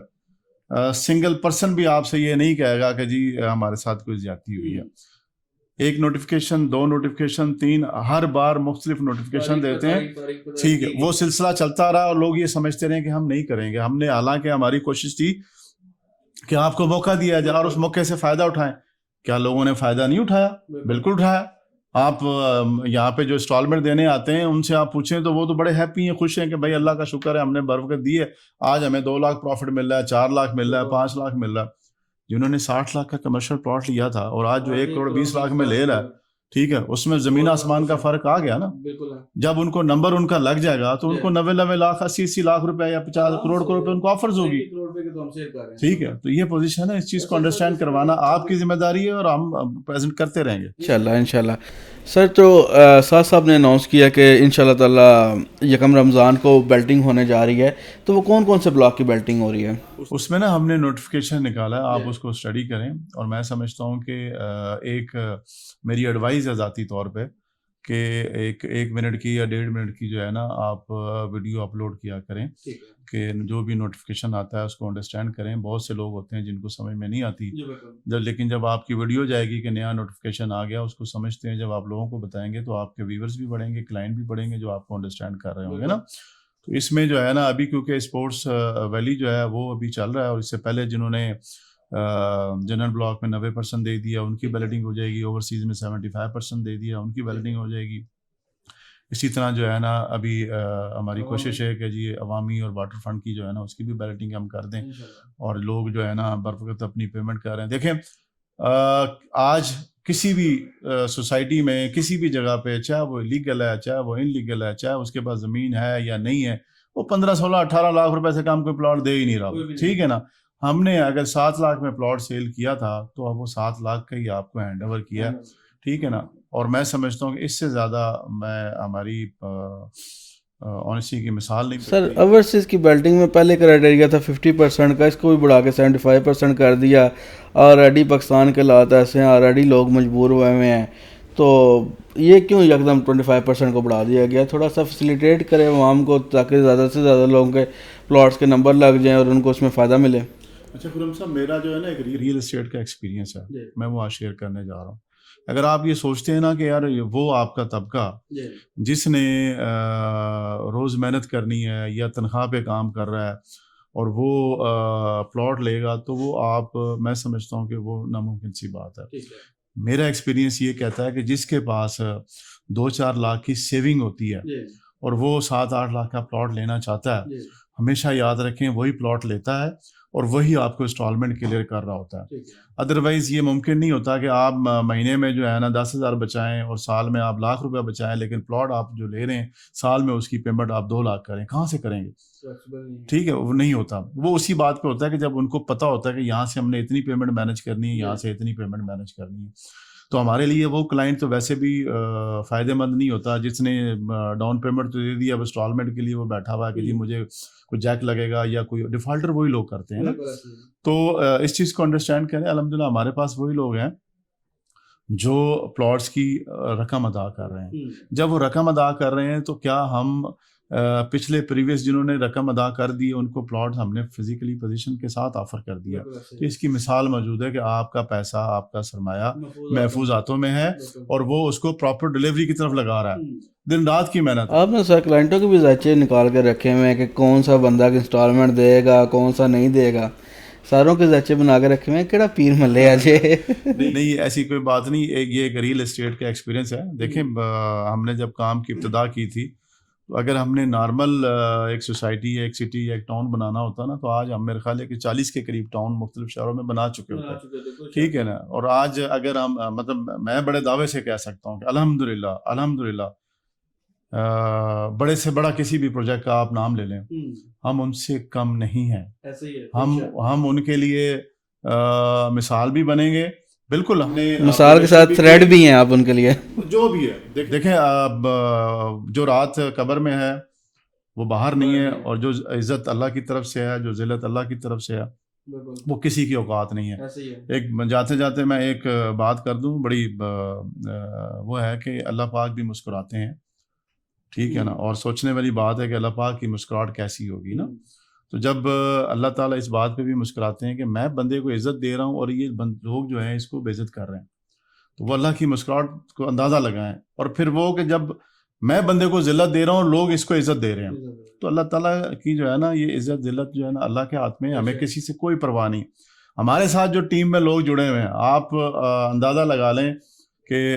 سنگل پرسن بھی آپ سے یہ نہیں کہے گا کہ جی ہمارے ساتھ کوئی زیادتی ہوئی ہے. ایک نوٹیفیکیشن, 2 نوٹیفیکیشن, 3, ہر بار مختلف نوٹیفیکیشن دیتے ہیں, ٹھیک ہے. وہ سلسلہ چلتا رہا اور لوگ یہ سمجھتے رہے کہ ہم نہیں کریں گے. ہم نے حالانکہ ہماری کوشش تھی کہ آپ کو موقع دیا جائے اور اس موقع سے فائدہ اٹھائیں. کیا لوگوں نے فائدہ نہیں اٹھایا؟ بالکل اٹھایا. آپ یہاں پہ جو انسٹالمنٹ دینے آتے ہیں ان سے آپ پوچھیں تو وہ تو بڑے ہیپی ہیں, خوش ہیں کہ بھائی اللہ کا شکر ہے ہم نے بروقت دی ہے, آج ہمیں 2 لاکھ پروفٹ مل رہا ہے, 4 لاکھ مل رہا ہے, 5 لاکھ مل رہا ہے. جنہوں نے 60 لاکھ کا کمرشل پلاٹ لیا تھا اور آج جو 1 کروڑ 20 لاکھ میں لے رہا ہے, ٹھیک ہے, اس میں زمین آسمان کا فرق آ گیا نا. جب ان کو نمبر ان کا لگ جائے گا تو ان کو 90 لاکھ 80 لاکھ روپے یا 50 کروڑ روپے ان کو آفرز ہوگی, ٹھیک ہے. تو یہ پوزیشن ہے, اس چیز کو انڈرسٹینڈ کروانا آپ کی ذمہ داری ہے اور ہم پریزنٹ کرتے رہیں گے انشاءاللہ. سر تو سعد صاحب نے اناؤنس کیا کہ انشاءاللہ تعالی یکم رمضان کو بیلٹنگ ہونے جا رہی ہے, تو وہ کون کون سے بلاک کی بیلٹنگ ہو رہی ہے؟ اس میں نا ہم نے نوٹیفیکیشن نکالا ہے, آپ اس کو اسٹڈی کریں. اور میں سمجھتا ہوں کہ ایک میری ایڈوائز ہے ذاتی طور پہ کہ 1 منٹ کی یا 1.5 منٹ کی جو ہے نا آپ ویڈیو اپلوڈ کیا کریں کہ جو بھی نوٹیفیکیشن آتا ہے اس کو انڈرسٹینڈ کریں. بہت سے لوگ ہوتے ہیں جن کو سمجھ میں نہیں آتی, لیکن جب آپ کی ویڈیو جائے گی کہ نیا نوٹیفیکیشن آ گیا اس کو سمجھتے ہیں, جب آپ لوگوں کو بتائیں گے تو آپ کے ویورز بھی بڑھیں گے, کلائنٹ بھی بڑھیں گے جو آپ کو انڈرسٹینڈ کر رہے ہوں گے نا. تو اس میں جو ہے نا ابھی کیونکہ اسپورٹس ویلی جو ہے وہ ابھی چل رہا ہے, اور اس سے پہلے جنہوں نے جنرل بلاک میں 90% دے دیا ان کی بیلٹنگ ہو جائے گی, اوورسیز میں 75% دے دیا ان کی بیلٹنگ ہو جائے گی. اسی طرح جو ہے نا ابھی ہماری کوشش ہے کہ جی عوامی اور واٹر فنڈ کی جو ہے نا اس کی بھی بیلٹنگ ہم کر دیں, اور لوگ جو ہے نا بروقت اپنی پیمنٹ کر رہے ہیں. دیکھیں آج کسی بھی سوسائٹی میں کسی بھی جگہ پہ, چاہے وہ لیگل ہے چاہے وہ ان لیگل ہے, چاہے اس کے پاس زمین ہے یا نہیں ہے, وہ 15 16 18 لاکھ روپے سے کم کوئی پلاٹ دے ہی نہیں رہا, ٹھیک ہے نا. ہم نے اگر 7 لاکھ میں پلاٹ سیل کیا تھا تو اب وہ 7 لاکھ کا ہی آپ کو ہینڈ اوور کیا, ٹھیک ہے نا. اور میں سمجھتا ہوں کہ اس سے زیادہ میں ہماری آنیسٹی کی مثال نہیں. سر اوورسیز کی بیلٹنگ میں پہلے کرائٹیریا تھا 50% کا, اس کو بھی بڑھا کے 75% کر دیا. آلریڈی پاکستان کے حالات ایسے ہیں, آلریڈی لوگ مجبور ہوئے ہیں, تو یہ کیوں یکدم 25% کو بڑھا دیا گیا؟ تھوڑا سا فیسیلیٹیٹ کرے عوام کو تاکہ زیادہ سے زیادہ لوگوں کے پلاٹس کے نمبر لگ جائیں اور ان کو اس میں فائدہ ملے. اچھا خرم صاحب, میرا جو ہے نا ایک ریئل اسٹیٹ کا ایکسپیرینس ہے, میں وہ آج شیئر کرنے جا رہا ہوں. اگر آپ یہ سوچتے ہیں نا کہ یار وہ آپ کا طبقہ جس نے روز محنت کرنی ہے یا تنخواہ پہ کام کر رہا ہے اور وہ پلاٹ لے گا, تو وہ آپ, میں سمجھتا ہوں کہ وہ ناممکن سی بات ہے. میرا ایکسپیرینس یہ کہتا ہے کہ جس کے پاس 2-4 لاکھ کی سیونگ ہوتی ہے اور وہ 7-8 لاکھ کا پلاٹ لینا چاہتا ہے, ہمیشہ یاد رکھیں وہی پلاٹ لیتا ہے اور وہی آپ کو انسٹالمنٹ کلیئر کر رہا ہوتا ہے. ادروائز یہ ممکن نہیں ہوتا کہ آپ مہینے میں جو ہے نا 10,000 بچائیں اور سال میں آپ لاکھ روپے بچائیں, لیکن پلاٹ آپ جو لے رہے ہیں سال میں اس کی پیمنٹ آپ 2 لاکھ کریں, کہاں سے کریں گے؟ ٹھیک ہے, وہ نہیں ہوتا. وہ اسی بات پہ ہوتا ہے کہ جب ان کو پتہ ہوتا ہے کہ یہاں سے ہم نے اتنی پیمنٹ مینیج کرنی ہے, یہاں سے اتنی پیمنٹ مینیج کرنی ہے. تو ہمارے لیے وہ کلائنٹ تو ویسے بھی فائدہ مند نہیں ہوتا جس نے ڈاؤن پیمنٹ تو دے دی, اب انسٹالمنٹ کے لیے وہ بیٹھا ہوا ہے کہ جی مجھے کوئی جیک لگے گا یا کوئی ڈیفالٹر, وہی لوگ کرتے ہیں نا. تو اس چیز کو انڈرسٹینڈ کریں. الحمدللہ ہمارے پاس وہی لوگ ہیں جو پلاٹس کی رقم ادا کر رہے ہیں. جب وہ رقم ادا کر رہے ہیں تو کیا ہم پچھلے پریویس جنہوں نے رقم ادا کر دی ان کو پلاٹ ہم نے فزیکلی پوزیشن کے ساتھ آفر کر دیا. تو اس کی مثال موجود ہے کہ آپ کا پیسہ, آپ کا سرمایہ محفوظ ہاتھوں میں ہے اور وہ اس کو پراپر ڈلیوری کی طرف لگا رہا ہے, دن رات کی محنت. آپ نے سر کلائنٹوں کے بھی ذائچے نکال کے رکھے ہوئے ہیں کہ کون سا بندہ کی انسٹالمنٹ دے گا, کون سا نہیں دے گا, ساروں کے ذائچے بنا کے رکھے ہوئے ہیں, کیڑا پیر ملے آج. نہیں ایسی کوئی بات نہیں, یہ ایک ریئل اسٹیٹ کا ایکسپیرینس ہے. دیکھیں ہم نے جب کام کی ابتدا کی تھی تو اگر ہم نے نارمل ایک سوسائٹی یا ایک سٹی یا ایک ٹاؤن بنانا ہوتا نا تو آج ہم میرے خیال ہے کہ 40 کے قریب ٹاؤن مختلف شہروں میں بنا چکے ہوتے, ٹھیک ہے نا. اور آج اگر ہم, مطلب میں بڑے دعوے سے کہہ سکتا ہوں کہ الحمدللہ بڑے سے بڑا کسی بھی پروجیکٹ کا آپ نام لے لیں، ہم ان سے کم نہیں ہیں. ایسے ہی ہے. ہم ان کے لیے مثال بھی بنیں گے. بالکل ہم نے مثال کے ساتھ تھریڈ بھی ہیں آپ ان کے لیے. جو بھی ہے دیکھیں، اب جو رات قبر میں ہے وہ باہر نہیں ہے، اور جو عزت اللہ کی طرف سے ہے، جو ذلت اللہ کی طرف سے ہے، وہ کسی کی اوقات نہیں ہے. ایک جاتے جاتے میں ایک بات کر دوں، بڑی وہ ہے کہ اللہ پاک بھی مسکراتے ہیں، ٹھیک ہے نا، اور سوچنے والی بات ہے کہ اللہ پاک کی مسکراہٹ کیسی ہوگی نا. تو جب اللہ تعالیٰ اس بات پہ بھی مسکراتے ہیں کہ میں بندے کو عزت دے رہا ہوں اور یہ لوگ جو ہیں اس کو بے عزت کر رہے ہیں، تو وہ اللہ کی مسکراہٹ کو اندازہ لگائیں. اور پھر وہ کہ جب میں بندے کو ذلت دے رہا ہوں اور لوگ اس کو عزت دے رہے ہیں، تو اللہ تعالیٰ کی جو ہے نا یہ عزت ذلت جو ہے نا اللہ کے ہاتھ میں، ہمیں کسی سے کوئی پرواہ نہیں. ہمارے ساتھ جو ٹیم میں لوگ جڑے ہوئے ہیں، آپ اندازہ لگا لیں کہ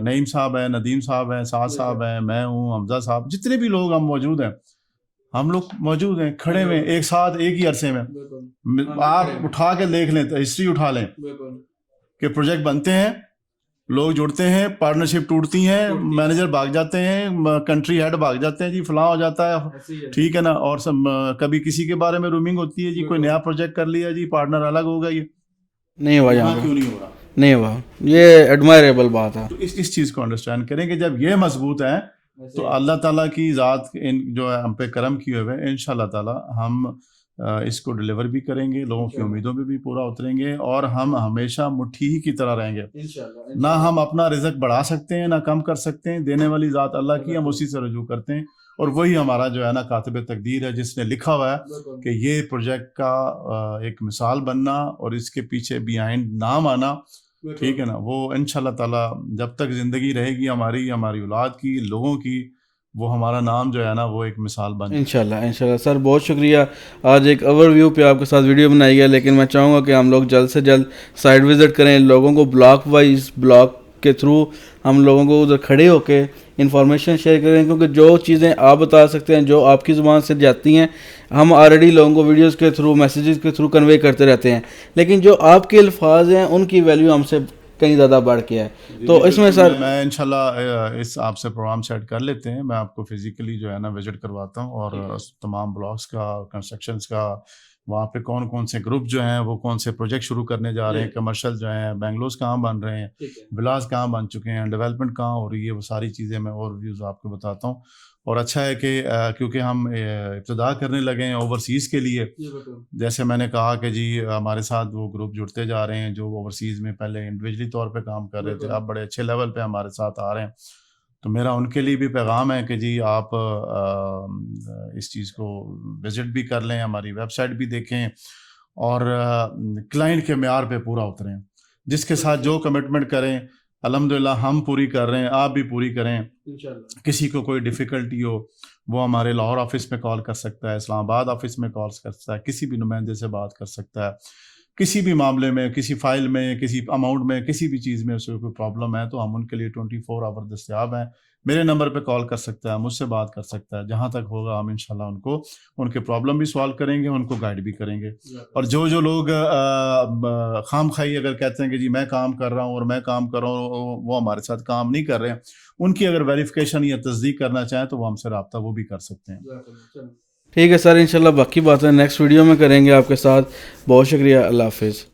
نعیم صاحب ہیں، ندیم صاحب ہیں، سعد صاحب ہیں، میں ہوں، حمزہ صاحب، جتنے بھی لوگ ہم موجود ہیں، ہم لوگ موجود ہیں کھڑے ہوئے ایک ساتھ ایک ہی عرصے میں. آپ اٹھا کے دیکھ لیں، ہسٹری اٹھا لیں کہ پروجیکٹ بنتے ہیں، لوگ جڑتے ہیں، پارٹنرشپ ٹوٹتی ہیں، مینیجر بھاگ جاتے ہیں، کنٹری ہیڈ بھاگ جاتے ہیں، جی فلاں ہو جاتا ہے، ٹھیک ہے نا. اور کبھی کسی کے بارے میں رومنگ ہوتی ہے، جی کوئی نیا پروجیکٹ کر لیا، جی پارٹنر الگ ہوگا. یہ نہیں ہوا یہاں یہاں کیوں نہیں ہو رہا؟ نہیں ہوا. یہ ایڈمائریبل بات ہے. تو اس چیز کو انڈرسٹینڈ کریں کہ جب یہ مضبوط ہیں تو اللہ تعالیٰ کی ذات جو ہے ہم پہ کرم کیے ہوئے ہیں، انشاءاللہ تعالیٰ ہم اس کو ڈیلیور بھی کریں گے، لوگوں کی امیدوں پہ بھی پورا اتریں گے، اور ہم ہمیشہ مٹھی ہی کی طرح رہیں گے. نہ ہم اپنا رزق بڑھا سکتے ہیں نہ کم کر سکتے ہیں، دینے والی ذات اللہ کی، ہم اسی سے رجوع کرتے ہیں. اور وہی ہمارا جو ہے نا کاتب تقدیر ہے، جس نے لکھا ہوا ہے کہ یہ پروجیکٹ کا ایک مثال بننا اور اس کے پیچھے بیہائنڈ نام آنا، ٹھیک ہے نا، وہ انشاءاللہ تعالیٰ جب تک زندگی رہے گی ہماری اولاد کی، لوگوں کی، وہ ہمارا نام جو ہے نا وہ ایک مثال بن. انشاءاللہ سر، بہت شکریہ. آج ایک اوور ویو پہ آپ کے ساتھ ویڈیو بنائی ہے، لیکن میں چاہوں گا کہ ہم لوگ جلد سے جلد سائٹ وزٹ کریں، لوگوں کو بلاک وائز بلاک کے تھرو ہم لوگوں کو ادھر کھڑے ہو کے انفارمیشن شیئر کریں، کیونکہ جو چیزیں آپ بتا سکتے ہیں، جو آپ کی زبان سے جاتی ہیں، ہم آلریڈی لوگوں کو ویڈیوز کے تھرو، میسیجز کے تھرو کنوے کرتے رہتے ہیں، لیکن جو آپ کے الفاظ ہیں ان کی ویلیو ہم سے کہیں زیادہ بڑھ کے ہے. تو اس میں سر میں انشاءاللہ اس آپ سے پروگرام سیٹ کر لیتے ہیں، میں آپ کو فزیکلی جو ہے نا وزٹ کرواتا ہوں، اور تمام بلاکس کا، کنسٹرکشنز کا، وہاں پہ کون کون سے گروپ جو ہیں وہ کون سے پروجیکٹ شروع کرنے جا رہے ہیں، کمرشل جو ہیں، بنگلوز کہاں بن رہے ہیں، ولاز کہاں بن چکے ہیں، ڈیولپمنٹ کہاں ہو رہی ہے، وہ ساری چیزیں میں اور ویوز آپ کو بتاتا ہوں. اور اچھا ہے کہ کیونکہ ہم ابتدا کرنے لگے ہیں اوورسیز کے لیے، جیسے میں نے کہا کہ جی ہمارے ساتھ وہ گروپ جڑتے جا رہے ہیں جو اوورسیز میں پہلے انڈیویجولی طور پہ کام کر رہے تھے، اب بڑے اچھے لیول پہ ہمارے ساتھ آ رہے ہیں. تو میرا ان کے لیے بھی پیغام ہے کہ جی آپ اس چیز کو وزٹ بھی کر لیں، ہماری ویب سائٹ بھی دیکھیں، اور کلائنٹ کے معیار پہ پورا اتریں. جس کے ساتھ جو کمٹمنٹ کریں الحمدللہ ہم پوری کر رہے ہیں، آپ بھی پوری کریں. کسی کو کوئی ڈیفیکلٹی ہو وہ ہمارے لاہور آفس میں کال کر سکتا ہے، اسلام آباد آفس میں کال کر سکتا ہے، کسی بھی نمائندے سے بات کر سکتا ہے. کسی بھی معاملے میں، کسی فائل میں، کسی اماؤنٹ میں، کسی بھی چیز میں اسے کوئی پرابلم ہے تو ہم ان کے لیے 24 آور دستیاب ہیں. میرے نمبر پہ کال کر سکتا ہے، مجھ سے بات کر سکتا ہے، جہاں تک ہوگا ہم انشاءاللہ ان کے پرابلم بھی سوالو کریں گے، ان کو گائیڈ بھی کریں گے. اور جو لوگ خام خائی اگر کہتے ہیں کہ جی میں کام کر رہا ہوں اور میں کام کر رہا ہوں، وہ ہمارے ساتھ کام نہیں کر رہے ہیں، ان کی اگر ویریفیکیشن یا تصدیق کرنا چاہیں تو وہ ہم سے رابطہ وہ بھی کر سکتے ہیں. ٹھیک ہے سر، انشاءاللہ باقی باتیں نیکسٹ ویڈیو میں کریں گے آپ کے ساتھ. بہت شکریہ، اللہ حافظ.